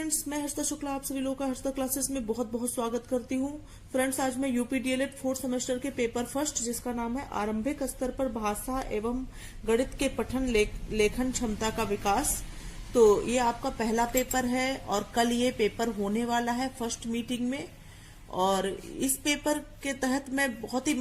Friends, मैं हर्षिता शुक्ला आप सभी लोगों का हर्षिता क्लासेस में बहुत बहुत स्वागत करती हूँ। फ्रेंड्स, आज मैं यूपी डीएलएड 4th सेमेस्टर के पेपर फर्स्ट, जिसका नाम है आरंभिक स्तर पर भाषा एवं गणित के पठन लेखन क्षमता का विकास, तो ये आपका पहला पेपर है और कल ये पेपर होने वाला है फर्स्ट मीटिंग में। और इस पेपर के तहत मैं बहुत ही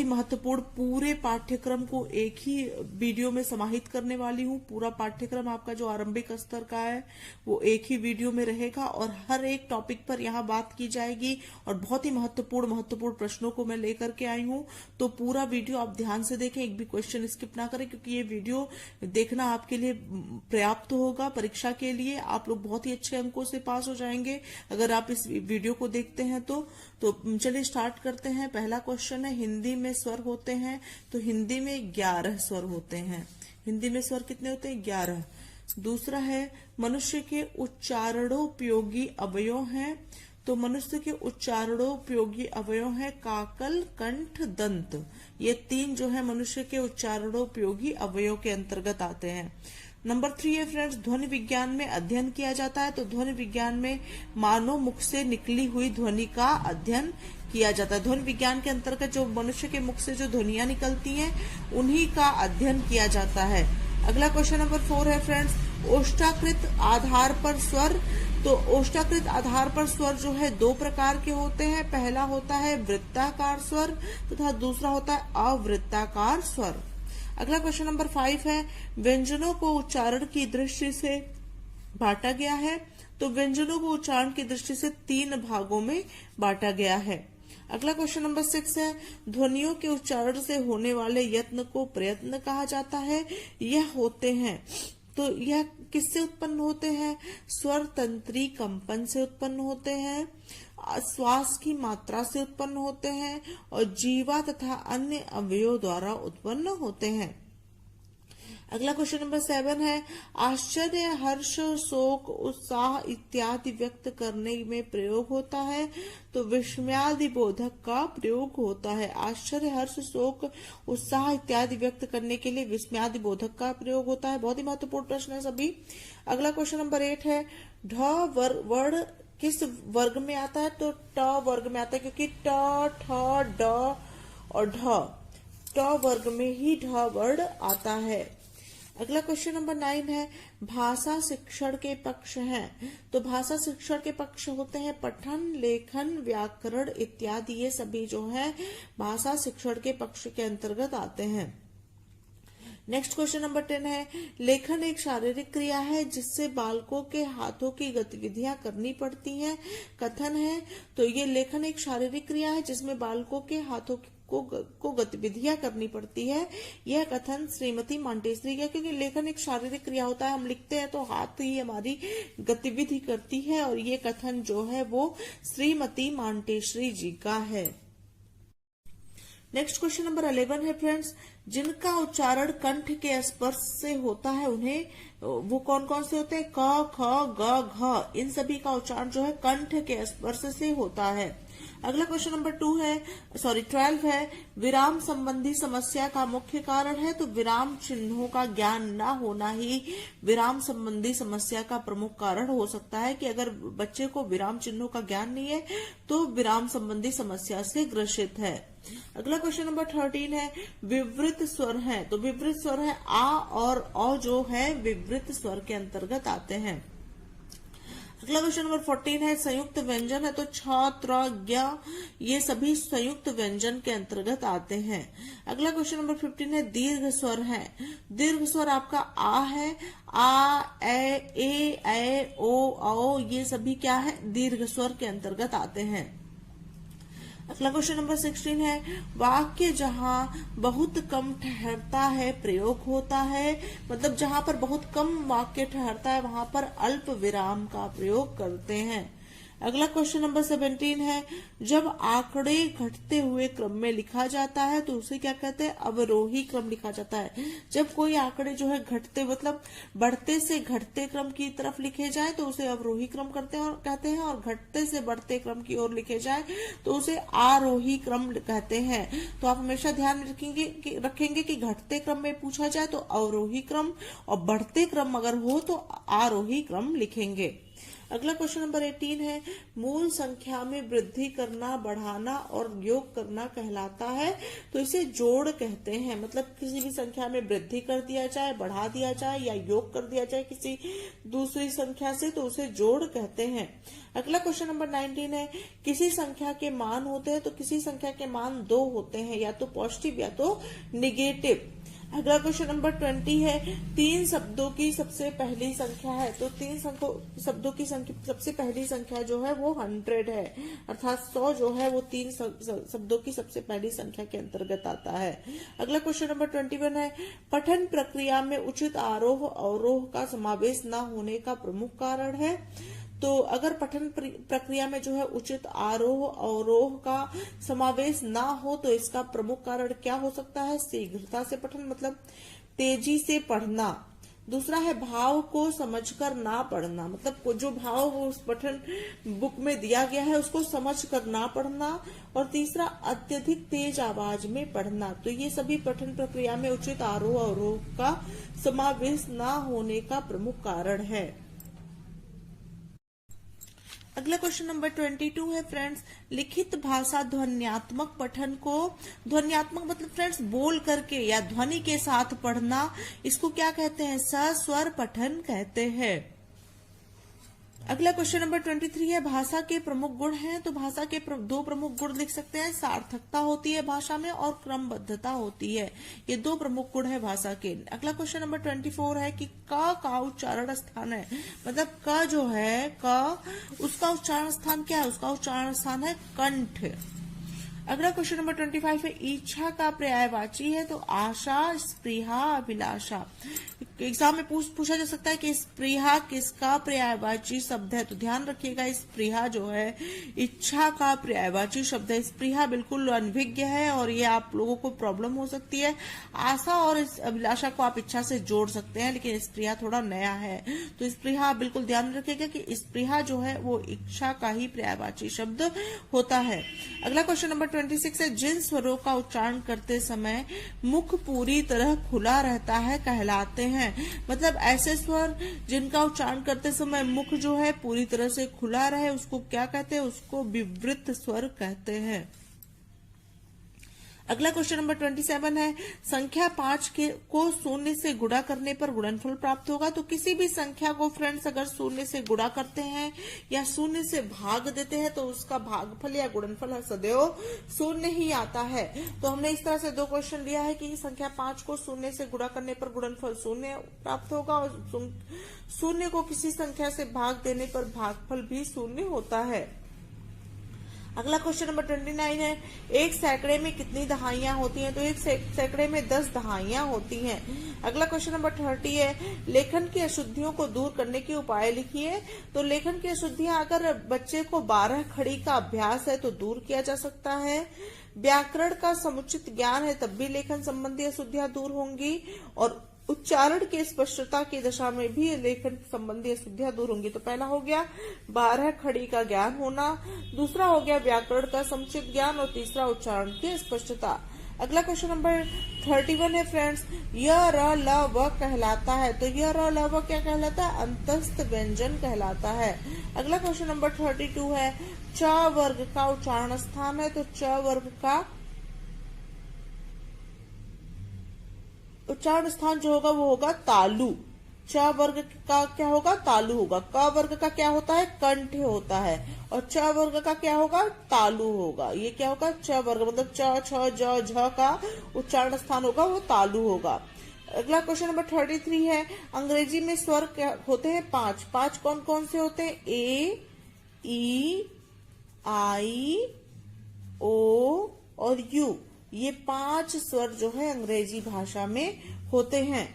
महत्वपूर्ण पूरे पाठ्यक्रम को एक ही वीडियो में समाहित करने वाली हूँ। पूरा पाठ्यक्रम आपका जो आरंभिक स्तर का है वो एक ही वीडियो में रहेगा और हर एक टॉपिक पर यहाँ बात की जाएगी और बहुत ही महत्वपूर्ण प्रश्नों को मैं लेकर के आई हूँ। तो पूरा वीडियो आप ध्यान से देखें, एक भी क्वेश्चन स्किप ना करें, क्योंकि ये वीडियो देखना आपके लिए पर्याप्त होगा। परीक्षा के लिए आप लोग बहुत ही अच्छे अंकों से पास हो जाएंगे अगर आप इस वीडियो को देखते हैं तो चलिए स्टार्ट करते हैं। पहला क्वेश्चन है, हिंदी में स्वर होते हैं, तो हिंदी में 11 स्वर होते हैं। हिंदी में स्वर कितने होते हैं? 11। दूसरा है, मनुष्य के उच्चारणोपयोगी अवयव हैं, तो मनुष्य के उच्चारणोपयोगी अवयव है काकल, कंठ, दंत। ये 3 जो है मनुष्य के उच्चारणोपयोगी अवयव के अंतर्गत आते हैं। नंबर 3 है फ्रेंड्स, ध्वनि विज्ञान में अध्ययन किया जाता है, तो ध्वनि विज्ञान में मानव मुख से निकली हुई ध्वनि का अध्ययन किया जाता है। ध्वनि विज्ञान के अंतर्गत जो मनुष्य के मुख से जो ध्वनियां निकलती हैं उन्हीं का अध्ययन किया जाता है। अगला क्वेश्चन नंबर 4 है फ्रेंड्स, ओष्ठाकृत आधार पर स्वर, तो ओष्ठाकृत आधार पर स्वर जो है 2 प्रकार के होते हैं। पहला होता है वृत्ताकार स्वर तथा दूसरा होता है अवृत्ताकार स्वर। अगला क्वेश्चन नंबर 5 है, व्यंजनों को उच्चारण की दृष्टि से बांटा गया है, तो व्यंजनों को उच्चारण की दृष्टि से 3 भागों में बांटा गया है। अगला क्वेश्चन नंबर 6 है, ध्वनियों के उच्चारण से होने वाले यत्न को प्रयत्न कहा जाता है। यह होते हैं, तो यह किससे उत्पन्न होते हैं? स्वर तंत्री कंपन से उत्पन्न होते हैं, श्वास की मात्रा से उत्पन्न होते हैं और जीवा तथा अन्य अवयवों द्वारा उत्पन्न होते हैं। अगला क्वेश्चन नंबर 7 है, आश्चर्य, हर्ष, शोक, उत्साह इत्यादि व्यक्त करने में प्रयोग होता है, तो विस्मयादि बोधक का प्रयोग होता है। आश्चर्य, हर्ष, शोक, उत्साह इत्यादि व्यक्त करने के लिए विस्मयादि बोधक का प्रयोग होता है। बहुत ही महत्वपूर्ण प्रश्न है सभी। अगला क्वेश्चन नंबर 8 है, ढ वर्ण किस वर्ग में आता है? तो ट वर्ग में आता है, क्योंकि ट, ठ, ड और ढ ट वर्ग में ही ढ वर्ण आता है। अगला क्वेश्चन नंबर 9 है, भाषा शिक्षण के पक्ष हैं, तो भाषा शिक्षण के पक्ष होते हैं पठन, लेखन, व्याकरण इत्यादि। ये सभी जो है भाषा शिक्षण के पक्ष के अंतर्गत आते हैं। नेक्स्ट क्वेश्चन नंबर 10 है, लेखन एक शारीरिक क्रिया है जिससे बालकों के हाथों की गतिविधियां करनी पड़ती हैं। कथन है, तो ये लेखन एक शारीरिक क्रिया है जिसमें बालकों के हाथों को गतिविधियां करनी पड़ती है। यह कथन श्रीमती मांटेश्वरी का, क्योंकि लेखन एक शारीरिक क्रिया होता है, हम लिखते हैं तो हाथ ही हमारी गतिविधि करती है, और ये कथन जो है वो श्रीमती मांटेश्वरी जी का है। नेक्स्ट क्वेश्चन नंबर 11 है फ्रेंड्स, जिनका उच्चारण कंठ के स्पर्श से होता है उन्हें वो कौन कौन से होते हैं? क, ख, ग, घ, इन सभी का उच्चारण जो है कंठ के स्पर्श से होता है। अगला क्वेश्चन नंबर 12 है, विराम संबंधी समस्या का मुख्य कारण है, तो विराम चिन्हों का ज्ञान न होना ही विराम संबंधी समस्या का प्रमुख कारण हो सकता है। कि अगर बच्चे को विराम चिन्हों का ज्ञान नहीं है तो विराम संबंधी समस्या से ग्रसित है। अगला क्वेश्चन नंबर 13 है, विवृत स्वर है, तो विवृत स्वर है आ और अ जो है विवृत स्वर के अंतर्गत आते हैं। अगला क्वेश्चन नंबर 14 है, संयुक्त व्यंजन है, तो छ, त्र, ज्ञ ये सभी संयुक्त व्यंजन के अंतर्गत आते हैं। अगला क्वेश्चन नंबर 15 है, दीर्घ स्वर है। दीर्घ स्वर आपका आ है, आ, ए, ओ, औ ये सभी क्या है? दीर्घ स्वर के अंतर्गत आते हैं। अगला क्वेश्चन नंबर 16 है, वाक्य जहां बहुत कम ठहरता है प्रयोग होता है, मतलब जहां पर बहुत कम वाक्य ठहरता है वहां पर अल्प विराम का प्रयोग करते हैं। अगला क्वेश्चन नंबर 17 है, जब आंकड़े घटते हुए क्रम में लिखा जाता है तो उसे क्या कहते हैं? अवरोही क्रम लिखा जाता है। जब कोई आंकड़े जो है घटते मतलब बढ़ते से घटते क्रम की तरफ लिखे जाए तो उसे अवरोही क्रम कहते हैं, और घटते से बढ़ते क्रम की ओर लिखे जाए तो उसे आरोही क्रम कहते हैं। तो आप हमेशा ध्यान में रखेंगे कि घटते क्रम में पूछा जाए तो अवरोही क्रम, और बढ़ते क्रम अगर हो तो आरोही क्रम लिखेंगे। अगला क्वेश्चन नंबर 18 है, मूल संख्या में वृद्धि करना, बढ़ाना और योग करना कहलाता है तो इसे जोड़ कहते हैं। मतलब किसी भी संख्या में वृद्धि कर दिया जाए, बढ़ा दिया जाए या योग कर दिया जाए किसी दूसरी संख्या से तो उसे जोड़ कहते हैं। अगला क्वेश्चन नंबर 19 है, किसी संख्या के मान होते हैं तो किसी संख्या के मान 2 होते हैं, या तो पॉजिटिव या तो निगेटिव। अगला क्वेश्चन नंबर 20 है, 3 शब्दों की सबसे पहली संख्या है तो 3 शब्दों की सबसे पहली संख्या जो है वो 100 है, अर्थात 100 जो है वो 3 शब्दों की सबसे पहली संख्या के अंतर्गत आता है। अगला क्वेश्चन नंबर 21 है, पठन प्रक्रिया में उचित आरोह अवरोह का समावेश न होने का प्रमुख कारण है। तो अगर पठन प्रक्रिया में जो है उचित आरोह अवरोह का समावेश ना हो तो इसका प्रमुख कारण क्या हो सकता है? शीघ्रता से पठन, मतलब तेजी से पढ़ना। दूसरा है भाव को समझकर ना पढ़ना, मतलब जो भाव उस पठन बुक में दिया गया है उसको समझकर ना पढ़ना। और तीसरा अत्यधिक तेज आवाज में पढ़ना। तो ये सभी पठन प्रक्रिया में उचित आरोह अवरोह का समावेश ना होने का प्रमुख कारण है। अगला क्वेश्चन नंबर 22 है फ्रेंड्स, लिखित भाषा ध्वन्यात्मक पठन को, ध्वन्यात्मक मतलब फ्रेंड्स बोल करके या ध्वनि के साथ पढ़ना, इसको क्या कहते हैं? सस्वर पठन कहते हैं। अगला क्वेश्चन नंबर 23 है, भाषा के प्रमुख गुण हैं तो भाषा के 2 प्रमुख गुण लिख सकते हैं, सार्थकता होती है भाषा में और क्रमबद्धता होती है, ये 2 प्रमुख गुण है भाषा के। अगला क्वेश्चन नंबर 24 है कि क का उच्चारण स्थान है, मतलब क जो है क उसका उच्चारण स्थान क्या है? उसका उच्चारण स्थान है कंठ। अगला क्वेश्चन नंबर 25 है, इच्छा का पर्यायवाची है तो आशा, स्पृहा, अभिलाषा। एग्जाम में पूछा जा सकता है कि स्पृहा किसका पर्यायवाची शब्द है, तो ध्यान रखिएगा स्पृहा जो है इच्छा का पर्यायवाची शब्द है। स्पृहा बिल्कुल अनभिज्ञ है और ये आप लोगों को प्रॉब्लम हो सकती है। आशा और अभिलाषा को आप इच्छा से जोड़ सकते हैं, लेकिन स्पृहा थोड़ा नया है, तो स्पृहा बिल्कुल ध्यान रखिएगा कि स्पृहा जो है वो इच्छा का ही पर्यायवाची शब्द होता है। अगला क्वेश्चन नंबर 26 है, जिन स्वरों का उच्चारण करते समय मुख पूरी तरह खुला रहता है कहलाते हैं। मतलब ऐसे स्वर जिनका उच्चारण करते समय मुख जो है पूरी तरह से खुला रहे उसको क्या कहते हैं? उसको विवृत स्वर कहते हैं। अगला क्वेश्चन नंबर 27 है, संख्या 5 को 0 से गुणा करने पर गुणनफल प्राप्त होगा। तो किसी भी संख्या को फ्रेंड्स अगर 0 से गुणा करते हैं या 0 से भाग देते हैं तो उसका भागफल या गुणनफल सदैव 0 ही आता है। तो हमने इस तरह से 2 क्वेश्चन लिया है कि संख्या 5 को 0 से गुणा करने पर गुणनफल 0 प्राप्त होगा और 0 को किसी संख्या से भाग देने पर भागफल भी 0 होता है। अगला क्वेश्चन नंबर 29 है, एक सैकड़े में कितनी दहाइयां होती हैं? तो एक सैकड़े में 10 दहाइयां होती हैं। अगला क्वेश्चन नंबर 30 है, लेखन की अशुद्धियों को दूर करने के उपाय लिखिए। तो लेखन की अशुद्धियां अगर बच्चे को 12 खड़ी का अभ्यास है तो दूर किया जा सकता है। व्याकरण का समुचित ज्ञान है तब भी लेखन संबंधी अशुद्धियां दूर होंगी, और उच्चारण की स्पष्टता की दशा में भी लेखन संबंधी अशुद्धियां दूर होंगी। तो पहला हो गया 12 खड़ी का ज्ञान होना, दूसरा हो गया व्याकरण का समुचित ज्ञान और तीसरा उच्चारण की स्पष्टता। अगला क्वेश्चन नंबर 31 है फ्रेंड्स, य र ल व कहलाता है। तो य र ल व क्या कहलाता है? अंतस्थ व्यंजन कहलाता है। अगला क्वेश्चन नंबर 32 है, च वर्ग का उच्चारण स्थान है। तो च वर्ग का उच्चारण स्थान जो होगा वो होगा तालु। च वर्ग का क्या होगा? तालु होगा। क वर्ग का क्या होता है? कंठ होता है। और च वर्ग का क्या होगा? तालु होगा। ये क्या होगा? च वर्ग मतलब च, छ, ज, झ का उच्चारण स्थान होगा वो तालु होगा। अगला क्वेश्चन नंबर 33 है, अंग्रेजी में स्वर क्या होते हैं? 5। 5 कौन कौन से होते हैं? ए, ई, आई, ओ और यू। ये 5 स्वर जो है अंग्रेजी भाषा में होते हैं।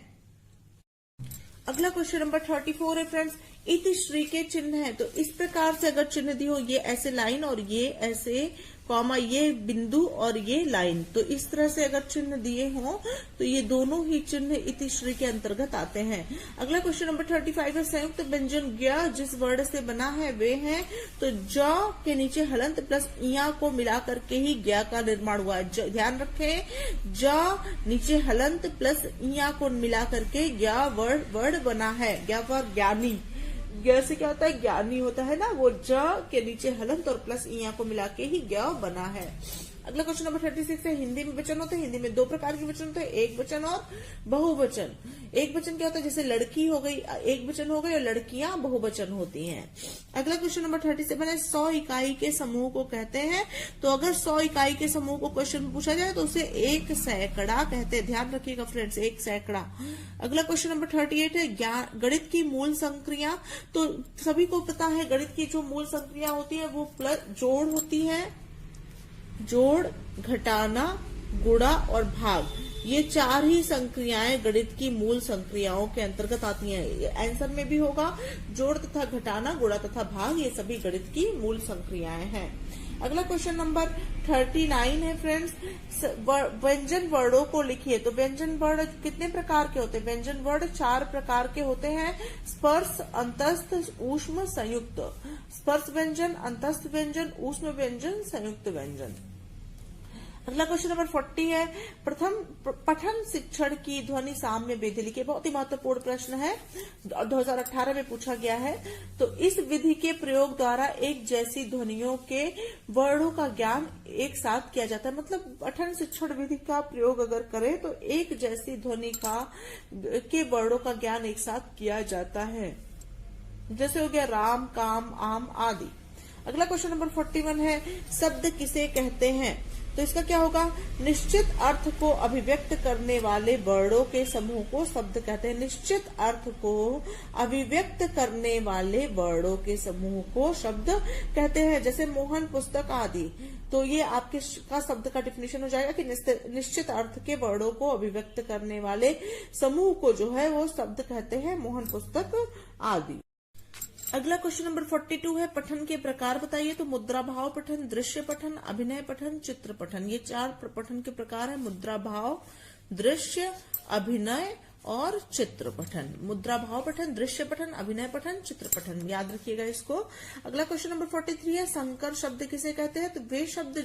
अगला क्वेश्चन नंबर 34 है फ्रेंड्स, इति श्री के चिन्ह है, तो इस प्रकार से अगर चिन्ह दी हो, ये ऐसे लाइन और ये ऐसे कॉमा, ये बिंदु और ये लाइन, तो इस तरह से अगर चिन्ह दिए हों तो ये दोनों ही चिन्ह इति श्री के अंतर्गत आते हैं। अगला क्वेश्चन नंबर 35 है, संयुक्त व्यंजन ज्ञ जिस वर्ण से बना है वे हैं, तो ज के नीचे हलंत प्लस इया को मिला करके ही ज्ञ का निर्माण हुआ है। ध्यान रखें, ज नीचे हलंत प्लस इया को मिला करके ज्ञ वर्ण बना है। ज्ञ फॉर ज्ञानी, ज्ञ से क्या होता है, ज्ञानी होता है ना, वो ज के नीचे हलंत और प्लस इया को मिला के ही ज्ञ बना है। अगला क्वेश्चन नंबर 36 है, हिंदी में वचन होते हैं। हिंदी में दो प्रकार के वचन होते हैं, एक वचन और बहुवचन। एक वचन क्या होता है, जैसे लड़की हो गई एक वचन हो गई और लड़कियां बहुवचन होती हैं। अगला क्वेश्चन नंबर 37 है, 100 इकाई के समूह को कहते हैं। तो अगर 100 इकाई के समूह को क्वेश्चन पूछा जाए तो उसे एक सैकड़ा कहते हैं। ध्यान रखिएगा फ्रेंड्स, एक सैकड़ा। अगला क्वेश्चन नंबर 38 है, गणित की मूल संक्रिया। तो सभी को पता है गणित की जो मूल संक्रिया होती है वो प्लस जोड़ होती है, जोड़, घटाना, गुणा और भाग, ये चार ही संक्रियाएं गणित की मूल संक्रियाओं के अंतर्गत आती हैं। आंसर में भी होगा जोड़ तथा घटाना, गुणा तथा भाग, ये सभी गणित की मूल संक्रियाएं हैं। अगला क्वेश्चन नंबर 39 है फ्रेंड्स, व्यंजन वर्णों को लिखिए। तो व्यंजन वर्ण कितने प्रकार के होते हैं? व्यंजन वर्ण 4 प्रकार के होते हैं, स्पर्श, अंतस्थ, ऊष्म, संयुक्त। स्पर्श व्यंजन, अंतस्थ व्यंजन, ऊष्म व्यंजन, संयुक्त व्यंजन। अगला क्वेश्चन नंबर 40 है, प्रथम पठन शिक्षण की ध्वनि साम्य विधि लिखिए। बहुत ही महत्वपूर्ण प्रश्न है, 2018 में पूछा गया है। तो इस विधि के प्रयोग द्वारा एक जैसी ध्वनियों के वर्णों का ज्ञान एक साथ किया जाता है। मतलब पठन शिक्षण विधि का प्रयोग अगर करें तो एक जैसी ध्वनि के वर्णों का ज्ञान एक साथ किया जाता है, जैसे हो गया राम, काम, आम आदि। अगला क्वेश्चन नंबर 41 है, शब्द किसे कहते हैं? तो इसका क्या होगा, निश्चित अर्थ को अभिव्यक्त करने वाले वर्णों के समूह को शब्द कहते हैं। निश्चित अर्थ को अभिव्यक्त करने वाले वर्णों के समूह को शब्द कहते हैं, जैसे मोहन, पुस्तक आदि। तो ये आपके का शब्द का डिफिनेशन हो जाएगा कि निश्चित अर्थ के वर्णों को अभिव्यक्त करने वाले समूह को जो है वो शब्द कहते हैं, मोहन, पुस्तक आदि। अगला क्वेश्चन नंबर 42 है, पठन के प्रकार बताइए। तो मुद्रा भाव पठन, दृश्य पठन, अभिनय पठन, चित्र पठन, ये 4 पठन के प्रकार है। मुद्रा भाव, दृश्य, अभिनय और चित्र पठन। मुद्रा भाव पठन, दृश्य पठन, अभिनय पठन, चित्र पठन, याद रखिएगा इसको। अगला क्वेश्चन नंबर 43 है, संकर शब्द किसे कहते हैं? तो वे शब्द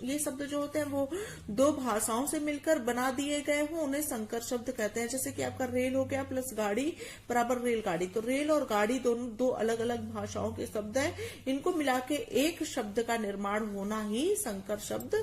ये शब्द जो होते हैं वो 2 भाषाओं से मिलकर बना दिए गए हों, उन्हें संकर शब्द कहते हैं। जैसे कि आपका रेल हो गया प्लस गाड़ी बराबर रेलगाड़ी। तो रेल और गाड़ी दोनों 2 अलग अलग भाषाओं के शब्द हैं, इनको मिला के एक शब्द का निर्माण होना ही संकर शब्द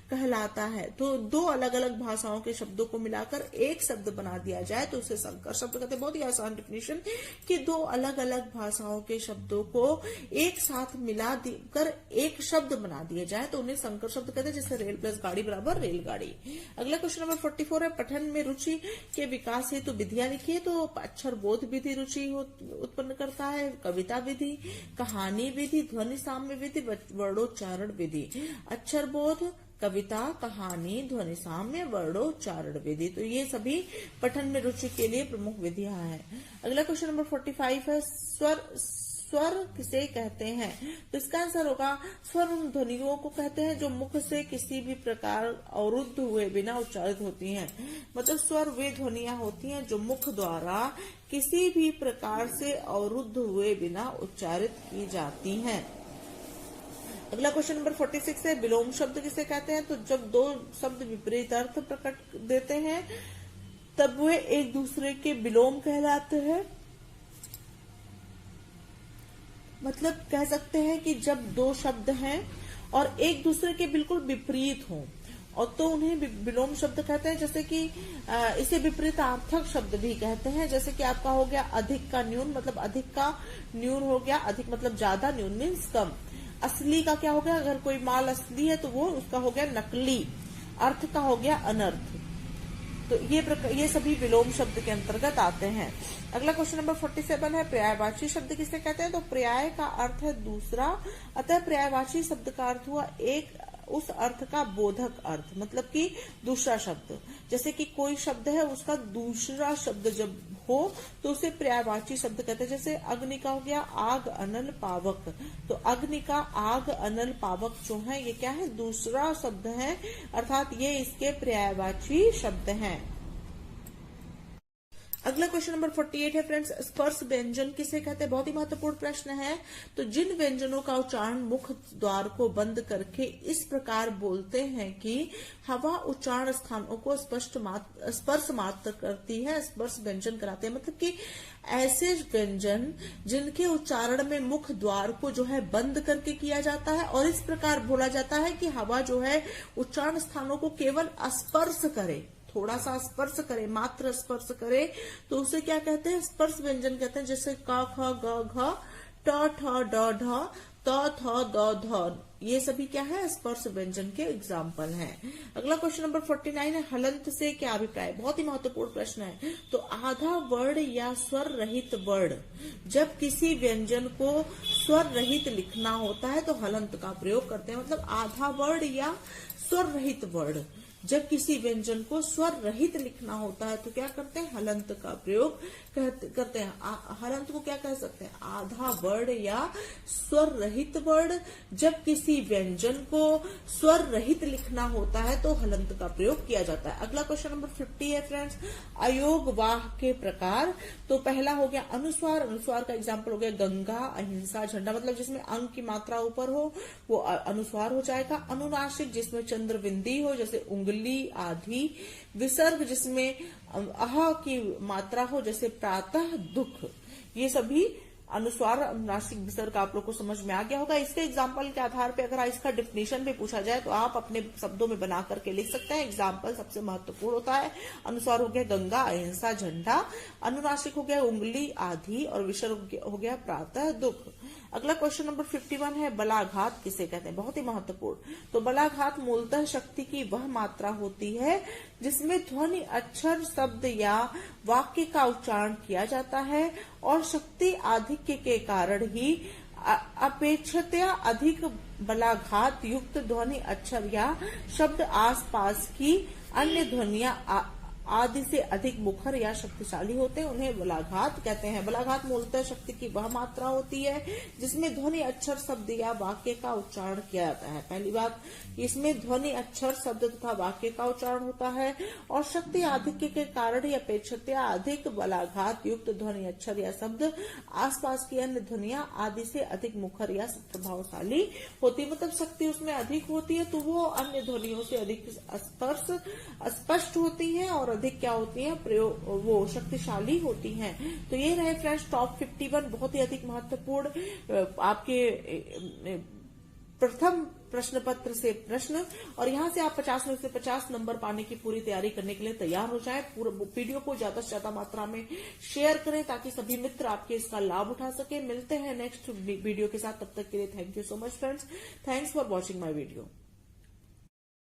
कहलाता है। तो 2 अलग अलग भाषाओं के शब्दों को मिलाकर एक शब्द बना दिया जाए तो उसे संकर शब्द कहते हैं। बहुत ही आसान डिफिनेशन कि 2 अलग अलग भाषाओं के शब्दों को एक साथ मिला कर एक शब्द बना दिया जाए तो उन्हें संकर शब्द कहते हैं, जैसे रेल प्लस गाड़ी बराबर रेलगाड़ी। अगला क्वेश्चन नंबर 44 है, पठन में रुचि के विकास हेतु विधियां लिखिए। तो अक्षर बोध विधि रुचि उत्पन्न करता है, कविता विधि, कहानी विधि, ध्वनि साम्य विधि, वर्णोच्चारण विधि। अक्षर बोध, कविता, कहानी, ध्वनि साम्य, वर्णोच्चारण विधि, तो ये सभी पठन में रुचि के लिए प्रमुख विधियां हैं। अगला क्वेश्चन नंबर 45 है, स्वर किसे कहते हैं? तो इसका आंसर होगा, स्वर उन ध्वनियों को कहते हैं जो मुख से किसी भी प्रकार अवरुद्ध हुए बिना उच्चारित होती हैं। मतलब स्वर वे ध्वनियां होती हैं जो मुख द्वारा किसी भी प्रकार से अवरुद्ध हुए बिना उच्चारित की जाती हैं। अगला क्वेश्चन नंबर 46 है, विलोम शब्द किसे कहते हैं? तो जब 2 शब्द विपरीत अर्थ प्रकट देते हैं तब वे एक दूसरे के विलोम कहलाते हैं। मतलब कह सकते हैं कि जब 2 शब्द हैं और एक दूसरे के बिल्कुल विपरीत हों और तो उन्हें विलोम शब्द कहते हैं। जैसे कि इसे विपरीतार्थक शब्द भी कहते हैं। जैसे कि आपका हो गया अधिक का न्यून, मतलब अधिक का न्यून हो गया, अधिक मतलब ज्यादा, न्यून मीन्स कम। असली का क्या हो गया, अगर कोई माल असली है तो वो उसका हो गया नकली। अर्थ का हो गया अनर्थ। तो ये सभी विलोम शब्द के अंतर्गत आते हैं। अगला क्वेश्चन नंबर 47 है, पर्यायवाची शब्द किसे कहते हैं? तो पर्याय का अर्थ है दूसरा, अतः पर्यायवाची शब्द का अर्थ हुआ एक उस अर्थ का बोधक अर्थ, मतलब कि दूसरा शब्द। जैसे कि कोई शब्द है उसका दूसरा शब्द जब हो तो उसे पर्यायवाची शब्द कहते हैं। जैसे अग्नि का हो गया आग, अनल, पावक। तो अग्नि का आग, अनल, पावक जो है ये क्या है, दूसरा शब्द है, अर्थात ये इसके पर्यायवाची शब्द हैं। अगला क्वेश्चन नंबर 48 है फ्रेंड्स, स्पर्श व्यंजन किसे कहते हैं? बहुत ही महत्वपूर्ण प्रश्न है। तो जिन व्यंजनों का उच्चारण मुख द्वार को बंद करके इस प्रकार बोलते हैं कि हवा उच्चारण स्थानों को स्पर्श मात्र करती है, स्पर्श व्यंजन कराते हैं। मतलब कि ऐसे व्यंजन जिनके उच्चारण में मुख द्वार को जो है बंद करके किया जाता है और इस प्रकार बोला जाता है कि हवा जो है उच्चारण स्थानों को केवल स्पर्श करे, थोड़ा सा स्पर्श करे, मात्र स्पर्श करे, तो उसे क्या कहते हैं? स्पर्श व्यंजन कहते हैं। जैसे क, ख, ग, घ, ट, ठ, ड, ढ, त, थ, द, ध, ये सभी क्या है? स्पर्श व्यंजन के एग्जाम्पल हैं। अगला क्वेश्चन नंबर 49 है, हलंत से क्या अभिप्राय? बहुत ही महत्वपूर्ण प्रश्न है। तो आधा वर्ण या स्वर रहित वर्ण, जब किसी व्यंजन को स्वर रहित लिखना होता है तो हलंत का प्रयोग करते हैं। मतलब आधा वर्ण या स्वर रहित वर्ण, जब किसी व्यंजन को स्वर रहित लिखना होता है तो क्या करते हैं? हलंत का प्रयोग करते हैं। हलंत को क्या कह सकते हैं? आधा वर्ण या स्वर रहित वर्ण, जब किसी व्यंजन को स्वर रहित लिखना होता है तो हलंत का प्रयोग किया जाता है। अगला क्वेश्चन नंबर 50 है फ्रेंड्स, अयोग वाह के प्रकार। तो पहला हो गया अनुस्वार। अनुस्वार का एग्जाम्पल हो गया गंगा, अहिंसा, झंडा। मतलब जिसमें अंग की मात्रा ऊपर हो वो अनुस्वार हो जाएगा। अनुनासिक जिसमें चंद्र बिंदी हो, जैसे उंगली, आधी। विसर्ग जिसमें अह की मात्रा हो, जैसे प्रातः, दुख। ये सभी अनुस्वार, अनुनासिक, विसर्ग आप लोग को समझ में आ गया होगा। इसके एग्जाम्पल के आधार पे अगर इसका डिफिनेशन भी पूछा जाए तो आप अपने शब्दों में बना करके लिख सकते हैं। एग्जाम्पल सबसे महत्वपूर्ण होता है। अनुस्वार हो गया गंगा, अहिंसा, झंडा। अनुनासिक हो गया उंगली, आधी। और विसर्ग हो गया प्रातः, दुख। अगला क्वेश्चन नंबर 51 है, बलाघात किसे कहते हैं? बहुत ही महत्वपूर्ण। तो बलाघात मूलतः शक्ति की वह मात्रा होती है जिसमें ध्वनि, अक्षर, शब्द या वाक्य का उच्चारण किया जाता है और शक्ति आधिक्य के कारण ही अपेक्षाकृत अधिक बलाघात युक्त ध्वनि, अक्षर या शब्द आसपास की अन्य ध्वनियां आदि से अधिक मुखर या शक्तिशाली होते हैं, उन्हें बलाघात कहते हैं। बलाघात मूलतः शक्ति की वह मात्रा होती है जिसमें ध्वनि, अक्षर, शब्द या वाक्य का उच्चारण किया जाता है। पहली बात, इसमें ध्वनि, अक्षर, शब्द तथा वाक्य का उच्चारण होता है और शक्ति आधिक्य के कारण ही अपेक्षित अधिक बलाघात युक्त ध्वनि, अक्षर या शब्द आसपास की अन्य ध्वनियां आदि से अधिक मुखर या प्रभावशाली होती। मतलब शक्ति उसमें अधिक होती है तो वो अन्य ध्वनियों से अधिक स्पष्ट होती है और अधिक क्या होती है? प्रयोग, वो शक्तिशाली होती हैं। तो ये रहे फ्रेंड्स टॉप 51 बहुत ही अधिक महत्वपूर्ण आपके प्रथम प्रश्न पत्र से प्रश्न। और यहाँ से आप 50 में से 50 नंबर पाने की पूरी तैयारी करने के लिए तैयार हो जाएं। पूरा वीडियो को ज्यादा से ज्यादा मात्रा में शेयर करें ताकि सभी मित्र आपके इसका लाभ उठा सके। मिलते हैं नेक्स्ट वीडियो के साथ, तब तक के लिए thank you so much friends. Thanks for watching my video.